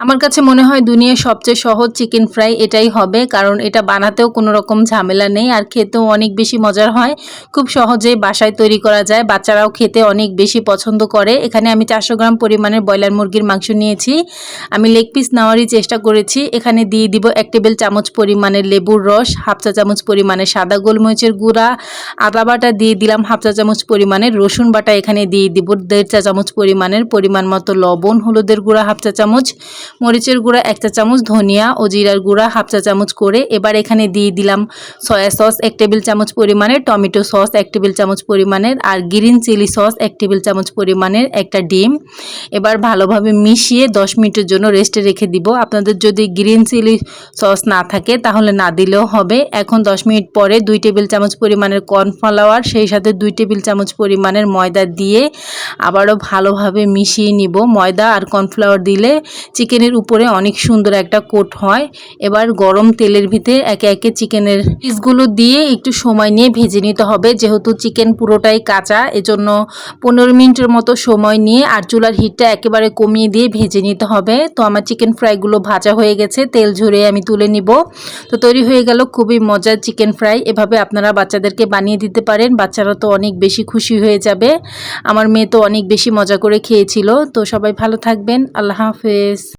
আমার কাছে মনে হয় দুনিয়ার সবচেয়ে সহজ চিকেন ফ্রাই এটাই হবে, কারণ এটা বানাতেও কোনো রকম ঝামেলা নেই আর খেতেও অনেক বেশি মজার হয়। খুব সহজেই বাসায় তৈরি করা যায়, বাচ্চারাও খেতে অনেক বেশি পছন্দ করে। এখানে আমি 400 গ্রাম পরিমাণের ব্রয়লার মুরগির মাংস নিয়েছি। আমি লেগ পিস নেওয়ারই চেষ্টা করেছি। এখানে দিয়ে দিব 1 টেবিল চামচ পরিমাণের লেবুর রস, হাফ চা চামচ পরিমাণের সাদা গোলমরিচের গুঁড়া, আদা বাটা দিয়ে দিলাম হাফ চা চামচ পরিমাণের, রসুন বাটা এখানে দিয়ে দিব 1.5 চা চামচ পরিমাণের, পরিমাণ মতো লবণ, হলুদের গুঁড়া হাফ চা চামচ, মরিচের গুঁড়া 1 চা চামচ, ধনিয়া ও জিরার গুঁড়া হাফ চা চামচ করে। এবার এখানে দিয়ে দিলাম সয়া সস 1 টেবিল চামচ পরিমাণের, টমেটো সস 1 টেবিল চামচ পরিমাণের আর গ্রিন চিলি সস 1 টেবিল চামচ পরিমাণের, একটা ডিম। এবার ভালোভাবে মিশিয়ে 10 মিনিটের জন্য রেস্টে রেখে দিব। আপনাদের যদি গ্রিন চিলি সস না থাকে তাহলে না দিলেও হবে। এখন 10 মিনিট পরে 2 টেবিল চামচ পরিমাণের কর্নফ্লাওয়ার, সেই সাথে 2 টেবিল চামচ পরিমাণের ময়দা দিয়ে আবারও ভালোভাবে মিশিয়ে নিব। ময়দা আর কর্নফ্লাওয়ার দিলে চিকেনের উপরে অনেক সুন্দর একটা কোট হয়। এবার গরম তেলের ভিতরে একে একে চিকেনের পিসগুলো দিয়ে একটু সময় নিয়ে ভেজে নিতে হবে, যেহেতু চিকেন পুরোটাই কাঁচা, এজন্য 15 মিনিটের মতো সময় নিয়ে আর চুলার হিটটা একেবারে কমিয়ে দিয়ে ভেজে নিতে হবে। তো আমার চিকেন ফ্রাইগুলো ভাজা হয়ে গেছে, তেল ঝরিয়ে আমি তুলে নিব। তো তৈরি হয়ে গেল খুবই মজার চিকেন ফ্রাই। এভাবে আপনারা বাচ্চাদেরকে বানিয়ে দিতে পারেন, বাচ্চারা তো অনেক বেশি খুশি হয়ে যাবে। আমার মেয়ে তো অনেক বেশি মজা করে খেয়েছিল। তো সবাই ভালো থাকবেন, আল্লাহ হাফেজ।